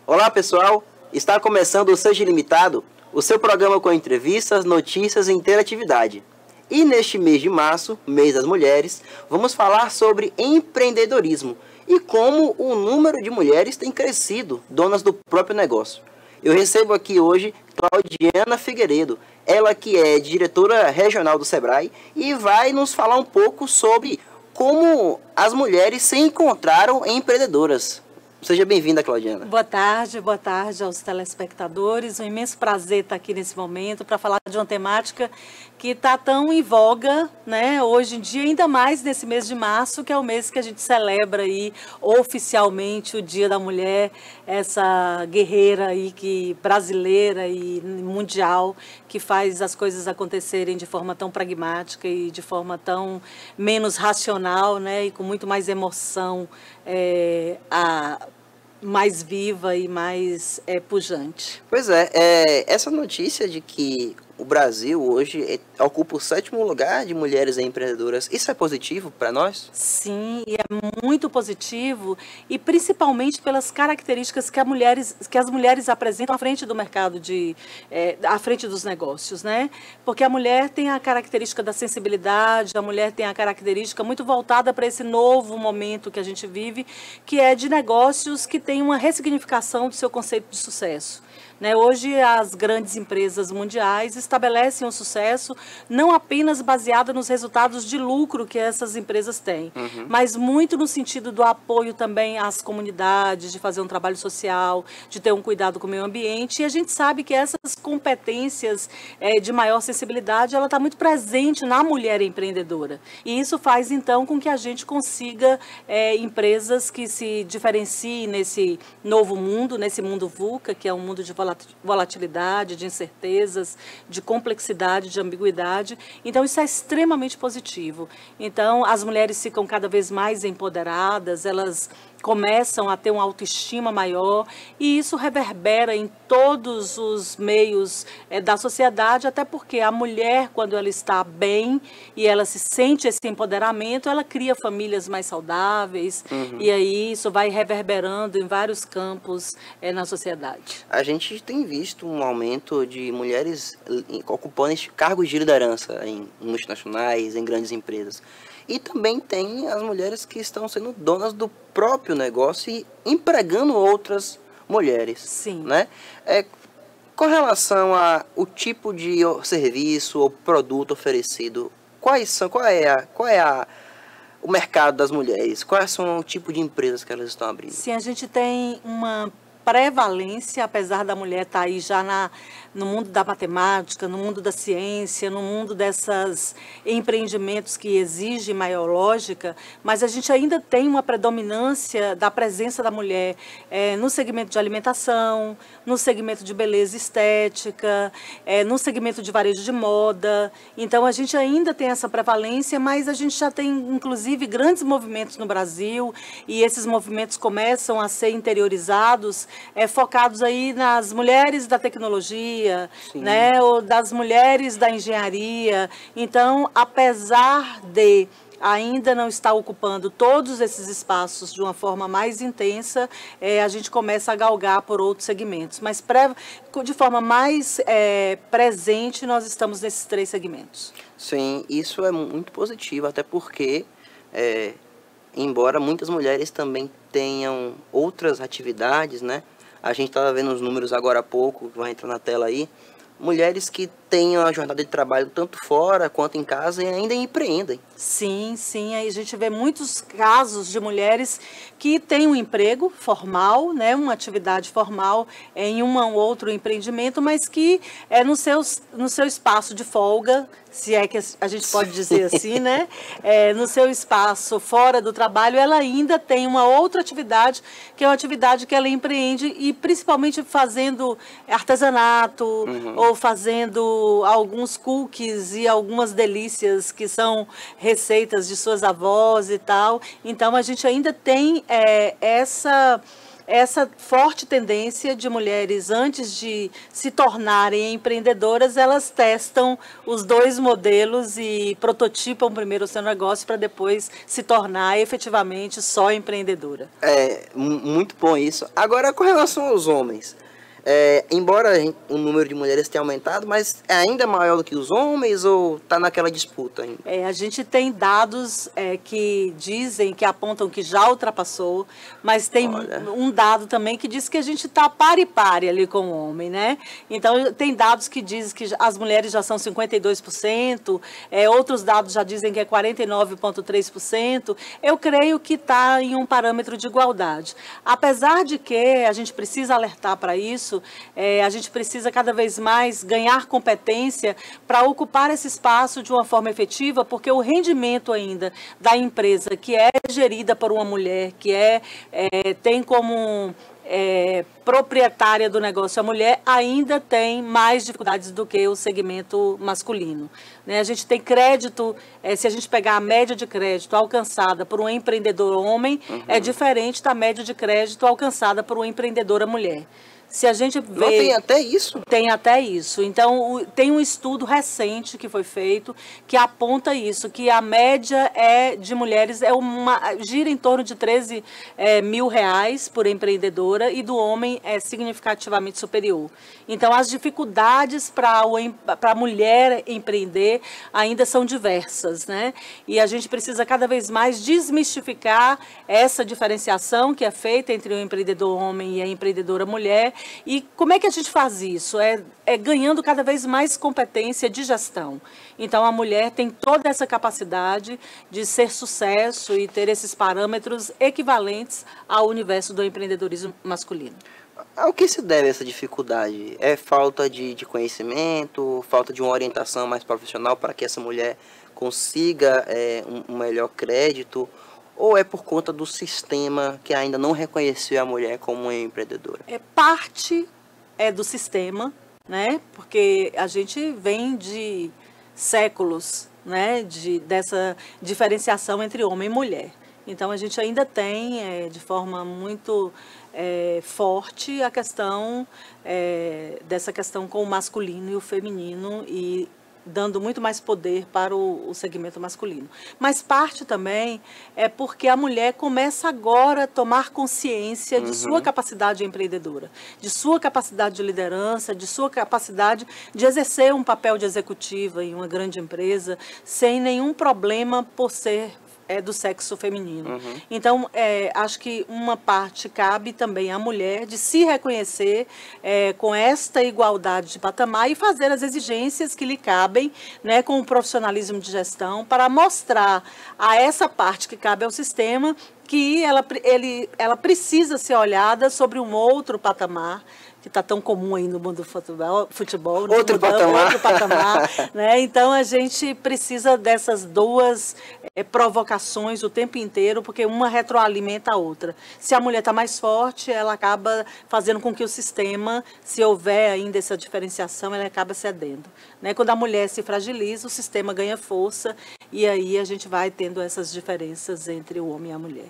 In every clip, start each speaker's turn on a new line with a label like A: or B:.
A: Olá pessoal, está começando o Seja Ilimitado, o seu programa com entrevistas, notícias e interatividade. E neste mês de março, mês das mulheres, vamos falar sobre empreendedorismo e como o número de mulheres tem crescido, donas do próprio negócio. Eu recebo aqui hoje Claudiana Figueiredo, ela que é diretora regional do Sebrae e vai nos falar um pouco sobre como as mulheres se encontraram empreendedoras. Seja bem-vinda, Claudiana.
B: Boa tarde aos telespectadores. Um imenso prazer estar aqui nesse momento para falar de uma temática que está tão em voga, né, hoje em dia, ainda mais nesse mês de março, que é o mês que a gente celebra aí oficialmente o Dia da Mulher, essa guerreira aí brasileira e mundial que faz as coisas acontecerem de forma tão pragmática e de forma tão menos racional, né, e com muito mais emoção, mais viva e mais pujante.
A: Pois essa notícia de que o Brasil hoje ocupa o 7º lugar de mulheres empreendedoras, isso é positivo para nós?
B: Sim, e é muito positivo, e principalmente pelas características que as mulheres apresentam à frente do mercado, à frente dos negócios, né? Porque a mulher tem a característica da sensibilidade, a mulher tem a característica muito voltada para esse novo momento que a gente vive, que é de negócios que tem uma ressignificação do seu conceito de sucesso. Hoje, as grandes empresas mundiais estabelecem um sucesso não apenas baseado nos resultados de lucro que essas empresas têm, mas muito no sentido do apoio também às comunidades, de fazer um trabalho social, de ter um cuidado com o meio ambiente. E a gente sabe que essas competências de maior sensibilidade, ela está muito presente na mulher empreendedora. E isso faz, então, com que a gente consiga empresas que se diferenciem nesse novo mundo, nesse mundo VUCA, que é um mundo de volatilidade, de incertezas, de complexidade, de ambiguidade. Então, isso é extremamente positivo. Então, as mulheres ficam cada vez mais empoderadas, elas começam a ter uma autoestima maior, e isso reverbera em todos os meios da sociedade, até porque a mulher, quando ela está bem e ela se sente esse empoderamento, ela cria famílias mais saudáveis, e aí isso vai reverberando em vários campos na sociedade.
A: A gente tem visto um aumento de mulheres ocupando cargos de liderança em multinacionais, em grandes empresas. E também tem as mulheres que estão sendo donas do próprio negócio e empregando outras mulheres.
B: Sim.
A: Né? Com relação ao tipo de serviço ou produto oferecido, qual é o mercado das mulheres? Quais são o tipo de empresas que elas estão abrindo?
B: Sim, a gente tem uma prevalência, apesar da mulher estar aí já no mundo da matemática, no mundo da ciência, no mundo desses empreendimentos que exigem maior lógica, mas a gente ainda tem uma predominância da presença da mulher no segmento de alimentação, no segmento de beleza estética, no segmento de varejo de moda. Então, a gente ainda tem essa prevalência, mas a gente já tem, inclusive, grandes movimentos no Brasil, e esses movimentos começam a ser interiorizados, focados aí nas mulheres da tecnologia, né, ou das mulheres da engenharia. Então, apesar de ainda não estar ocupando todos esses espaços de uma forma mais intensa, a gente começa a galgar por outros segmentos. Mas de forma mais presente, nós estamos nesses 3 segmentos.
A: Sim, isso é muito positivo, até porque, embora muitas mulheres também tenham outras atividades, né? A gente estava vendo os números agora há pouco, que vai entrar na tela aí, mulheres que têm uma jornada de trabalho tanto fora quanto em casa e ainda empreendem.
B: Sim, aí a gente vê muitos casos de mulheres que têm um emprego formal, né, uma atividade formal em um ou outro empreendimento, mas que no seu espaço de folga, se é que a gente pode dizer assim, né, no seu espaço fora do trabalho, ela ainda tem uma outra atividade, que é uma atividade que ela empreende, e principalmente fazendo artesanato, ou fazendo alguns cookies e algumas delícias que são receitas de suas avós e tal. Então, a gente ainda tem essa essa forte tendência de mulheres, antes de se tornarem empreendedoras, elas testam os dois modelos e prototipam primeiro o seu negócio para depois se tornar efetivamente só empreendedora.
A: Muito bom isso. Agora, com relação aos homens, embora o número de mulheres tenha aumentado, mas é ainda maior do que os homens ou está naquela disputa ainda?
B: A gente tem dados que dizem, que apontam que já ultrapassou, mas tem um dado também que diz que a gente está par e par ali com o homem, né? Então, tem dados que dizem que as mulheres já são 52%, outros dados já dizem que é 49,3%. Eu creio que está em um parâmetro de igualdade. Apesar de que a gente precisa alertar para isso, a gente precisa cada vez mais ganhar competência para ocupar esse espaço de uma forma efetiva, porque o rendimento ainda da empresa que é gerida por uma mulher, que tem como proprietária do negócio a mulher, ainda tem mais dificuldades do que o segmento masculino. Né? A gente tem crédito, se a gente pegar a média de crédito alcançada por um empreendedor homem, é diferente da média de crédito alcançada por uma empreendedora mulher. Se a gente vê...
A: Não, tem até isso?
B: Tem até isso. Então, tem um estudo recente que foi feito que aponta isso, que a média de mulheres gira em torno de 13 mil reais por empreendedora e do homem é significativamente superior. Então, as dificuldades para a mulher empreender ainda são diversas, né? E a gente precisa cada vez mais desmistificar essa diferenciação que é feita entre o empreendedor homem e a empreendedora mulher. E como é que a gente faz isso? Ganhando cada vez mais competência de gestão. Então, a mulher tem toda essa capacidade de ser sucesso e ter esses parâmetros equivalentes ao universo do empreendedorismo masculino.
A: Ao que se deve essa dificuldade? É falta de conhecimento, falta de uma orientação mais profissional para que essa mulher consiga um melhor crédito? Ou é por conta do sistema que ainda não reconheceu a mulher como uma empreendedora?
B: Parte do sistema, né? Porque a gente vem de séculos, né? Dessa diferenciação entre homem e mulher. Então, a gente ainda tem, de forma muito forte, a questão dessa questão com o masculino e o feminino e dando muito mais poder para o segmento masculino. Mas parte também porque a mulher começa agora a tomar consciência de sua capacidade empreendedora, de sua capacidade de liderança, de sua capacidade de exercer um papel de executiva em uma grande empresa, sem nenhum problema por ser do sexo feminino. Então, acho que uma parte cabe também à mulher de se reconhecer com esta igualdade de patamar e fazer as exigências que lhe cabem, né, com o profissionalismo de gestão, para mostrar a essa parte que cabe ao sistema que ela precisa ser olhada sobre um outro patamar, que está tão comum aí no mundo do futebol,
A: outro
B: patamar, né? Então, a gente precisa dessas duas provocações o tempo inteiro, porque uma retroalimenta a outra. Se a mulher está mais forte, ela acaba fazendo com que o sistema, se houver ainda essa diferenciação, ela acaba cedendo. Né? Quando a mulher se fragiliza, o sistema ganha força, e aí a gente vai tendo essas diferenças entre o homem e a mulher.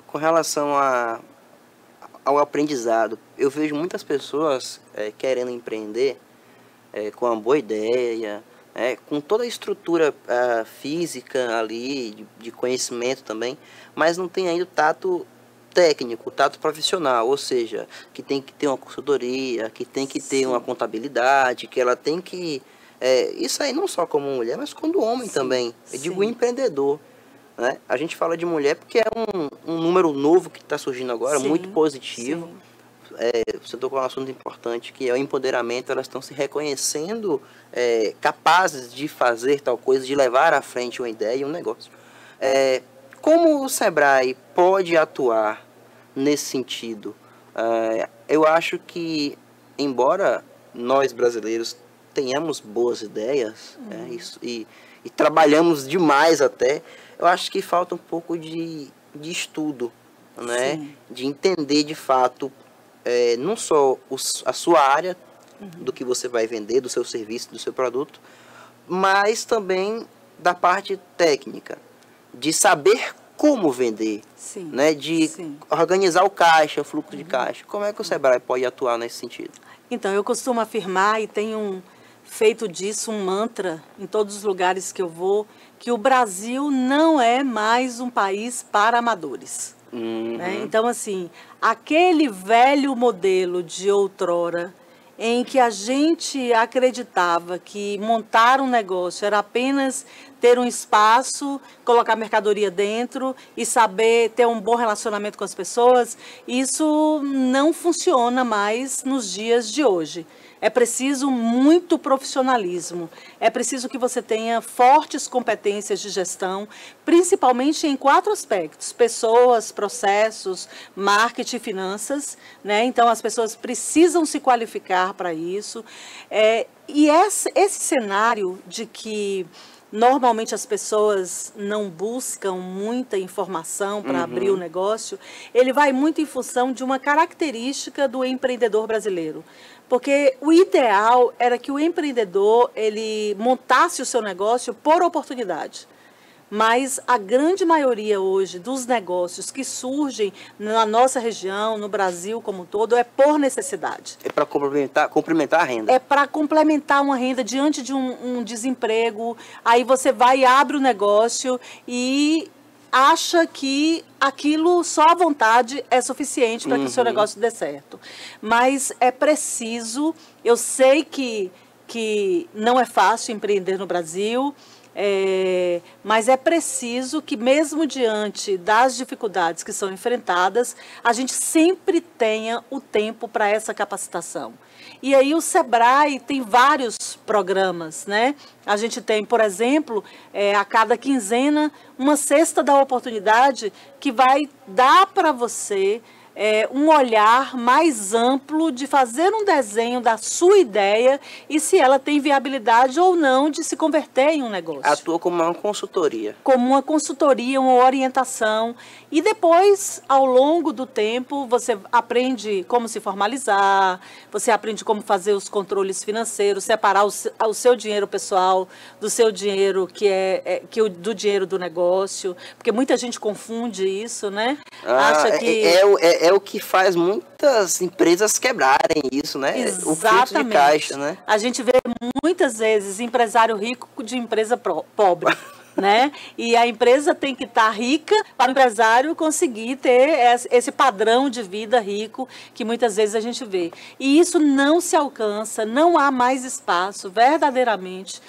A: Com relação ao aprendizado, eu vejo muitas pessoas querendo empreender com uma boa ideia, com toda a estrutura física ali, de conhecimento também, mas não tem ainda o tato técnico, o tato profissional, ou seja, que tem que ter uma consultoria, que tem que ter uma contabilidade, que ela tem que... isso aí não só como mulher, mas como homem também. Eu digo empreendedor. Né? A gente fala de mulher porque é um número novo que está surgindo agora, muito positivo. Você tocou um assunto importante, que é o empoderamento. Elas estão se reconhecendo capazes de fazer tal coisa, de levar à frente uma ideia e um negócio. Como o Sebrae pode atuar nesse sentido? Eu acho que, embora nós brasileiros tenhamos boas ideias, e trabalhamos demais até, eu acho que falta um pouco de estudo, né? De entender de fato não só a sua área, do que você vai vender, do seu serviço, do seu produto, mas também da parte técnica, de saber como vender,
B: Sim,
A: né? De
B: sim.
A: organizar o caixa, o fluxo de caixa. Como é que o Sebrae pode atuar nesse sentido?
B: Então, eu costumo afirmar e tenho feito disso um mantra em todos os lugares que eu vou, que o Brasil não é mais um país para amadores. Né? Então, assim, aquele velho modelo de outrora, em que a gente acreditava que montar um negócio era apenas ter um espaço, colocar mercadoria dentro e saber ter um bom relacionamento com as pessoas, isso não funciona mais nos dias de hoje. É preciso muito profissionalismo, é preciso que você tenha fortes competências de gestão, principalmente em 4 aspectos: pessoas, processos, marketing e finanças, né? Então, as pessoas precisam se qualificar para isso. E esse cenário de que normalmente as pessoas não buscam muita informação para abrir o negócio, ele vai muito em função de uma característica do empreendedor brasileiro. Porque o ideal era que o empreendedor ele montasse o seu negócio por oportunidade. Mas a grande maioria hoje dos negócios que surgem na nossa região, no Brasil como um todo, é por necessidade.
A: É para complementar a renda.
B: É para complementar uma renda diante de um desemprego. Aí você vai e abre o negócio e acha que aquilo, só a vontade é suficiente para que o seu negócio dê certo. Mas é preciso, eu sei que não é fácil empreender no Brasil, mas é preciso que, mesmo diante das dificuldades que são enfrentadas, a gente sempre tenha o tempo para essa capacitação. E aí o Sebrae tem vários programas, né? A gente tem, por exemplo, a cada quinzena, uma cesta da oportunidade que vai dar para você um olhar mais amplo de fazer um desenho da sua ideia e se ela tem viabilidade ou não de se converter em um negócio.
A: Atua como uma consultoria.
B: Como uma consultoria, uma orientação. E depois, ao longo do tempo, você aprende como se formalizar, você aprende como fazer os controles financeiros, separar o seu dinheiro pessoal do seu dinheiro do dinheiro do negócio, porque muita gente confunde isso, né? Acha que
A: é o que faz muitas empresas quebrarem isso, né?
B: Exatamente.
A: O fluxo de caixa, né?
B: A gente vê muitas vezes empresário rico de empresa pobre. Né? E a empresa tem que estar rica para o empresário conseguir ter esse padrão de vida rico que muitas vezes a gente vê. E isso não se alcança, não há mais espaço verdadeiramente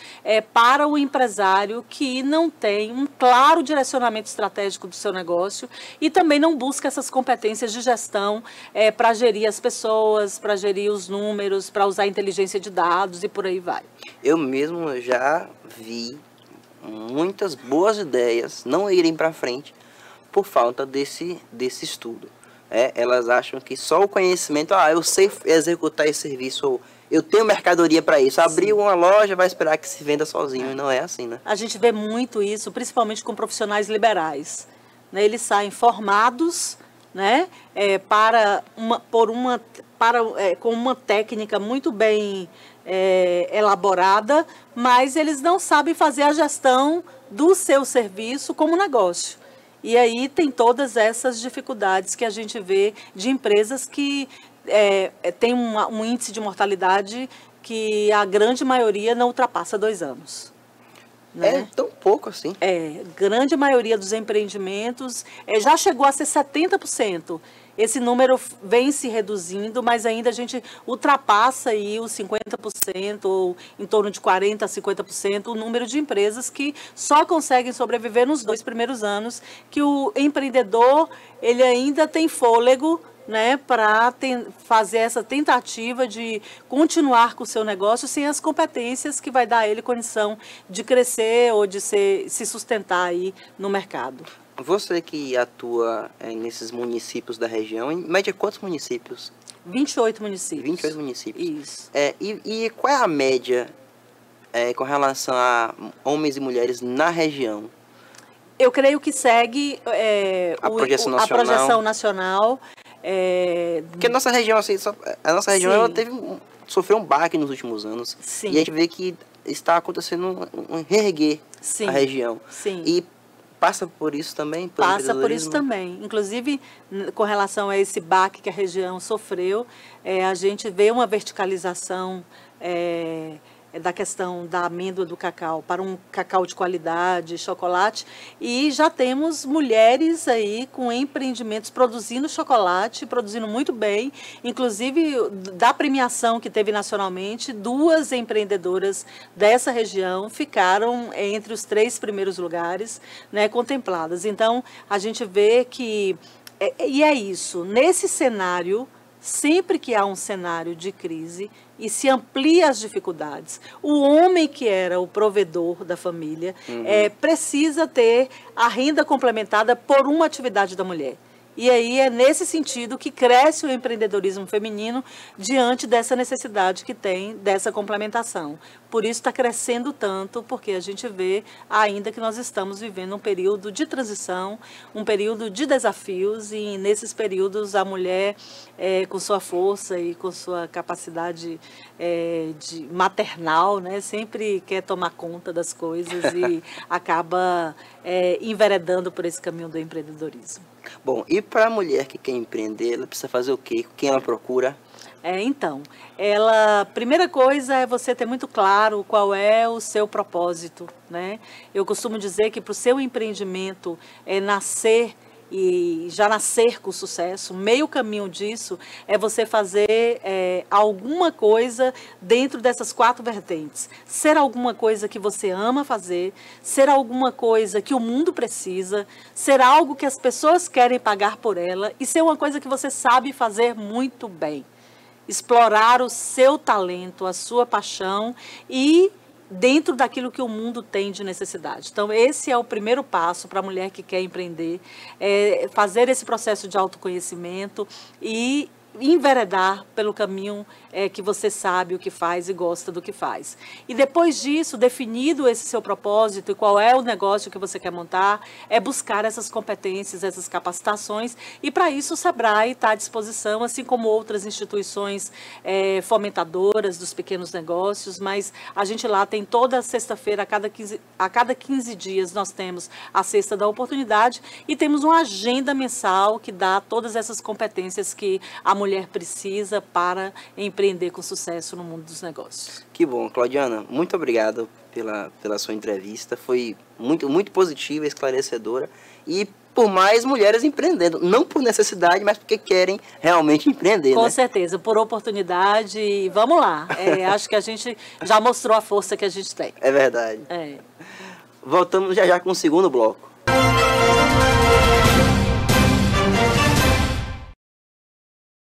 B: para o empresário que não tem um claro direcionamento estratégico do seu negócio e também não busca essas competências de gestão para gerir as pessoas, para gerir os números, para usar inteligência de dados e por aí vai.
A: Eu mesmo já vi muitas boas ideias não irem para frente por falta desse estudo. Elas acham que só o conhecimento, eu sei executar esse serviço, ou eu tenho mercadoria para isso. Abrir uma loja, vai esperar que se venda sozinho, e não é assim, né?
B: A gente vê muito isso, principalmente com profissionais liberais. Né? Eles saem formados, né, com uma técnica muito bem elaborada, mas eles não sabem fazer a gestão do seu serviço como negócio. E aí tem todas essas dificuldades que a gente vê de empresas que têm um índice de mortalidade que a grande maioria não ultrapassa 2 anos. Né?
A: É tão pouco assim.
B: Grande maioria dos empreendimentos já chegou a ser 70%. Esse número vem se reduzindo, mas ainda a gente ultrapassa aí os 50%, ou em torno de 40% a 50%, o número de empresas que só conseguem sobreviver nos 2 primeiros anos, que o empreendedor ele ainda tem fôlego, né, para fazer essa tentativa de continuar com o seu negócio sem as competências que vai dar a ele condição de crescer ou de se sustentar aí no mercado.
A: Você que atua nesses municípios da região, em média quantos municípios?
B: 28 municípios.
A: 28 municípios.
B: Isso.
A: E qual é a média com relação a homens e mulheres na região?
B: Eu creio que segue
A: a
B: projeção nacional.
A: Porque a nossa região, assim, ela sofreu um baque nos últimos anos.
B: Sim.
A: E a gente vê que está acontecendo um reerguer a região.
B: Sim.
A: E passa por isso também?
B: Passa por isso também. Inclusive, com relação a esse baque que a região sofreu, a gente vê uma verticalização da questão da amêndoa do cacau para um cacau de qualidade, chocolate, e já temos mulheres aí com empreendimentos produzindo chocolate, produzindo muito bem, inclusive da premiação que teve nacionalmente, 2 empreendedoras dessa região ficaram entre os 3 primeiros lugares, né, contempladas. Então, a gente vê que, e é isso, nesse cenário, sempre que há um cenário de crise e se amplia as dificuldades, o homem que era o provedor da família precisa ter a renda complementada por uma atividade da mulher. E aí é nesse sentido que cresce o empreendedorismo feminino diante dessa necessidade que tem dessa complementação. Por isso está crescendo tanto, porque a gente vê ainda que nós estamos vivendo um período de transição, um período de desafios, e nesses períodos a mulher, com sua força e com sua capacidade maternal, né, sempre quer tomar conta das coisas e acaba enveredando por esse caminho do empreendedorismo.
A: Bom, e para a mulher que quer empreender, ela precisa fazer o quê? Quem ela procura?
B: Então, primeira coisa é você ter muito claro qual é o seu propósito, né? Eu costumo dizer que para o seu empreendimento nascer e já nascer com sucesso, meio caminho disso é você fazer alguma coisa dentro dessas 4 vertentes. Ser alguma coisa que você ama fazer, ser alguma coisa que o mundo precisa, ser algo que as pessoas querem pagar por ela e ser uma coisa que você sabe fazer muito bem. Explorar o seu talento, a sua paixão e dentro daquilo que o mundo tem de necessidade. Então, esse é o primeiro passo para a mulher que quer empreender, fazer esse processo de autoconhecimento e enveredar pelo caminho que você sabe o que faz e gosta do que faz. E depois disso, definido esse seu propósito e qual é o negócio que você quer montar, é buscar essas competências, essas capacitações, e para isso o Sebrae está à disposição, assim como outras instituições fomentadoras dos pequenos negócios, mas a gente lá tem toda sexta-feira, a cada 15 dias nós temos a Sexta da Oportunidade e temos uma agenda mensal que dá todas essas competências que a mulher precisa para empreender com sucesso no mundo dos negócios.
A: Que bom, Claudiana, muito obrigado pela sua entrevista, foi muito positiva, esclarecedora, e por mais mulheres empreendendo, não por necessidade, mas porque querem realmente empreender,
B: Com
A: né?
B: certeza, por oportunidade, e vamos lá, acho que a gente já mostrou a força que a gente tem.
A: É verdade. Voltamos já com o segundo bloco.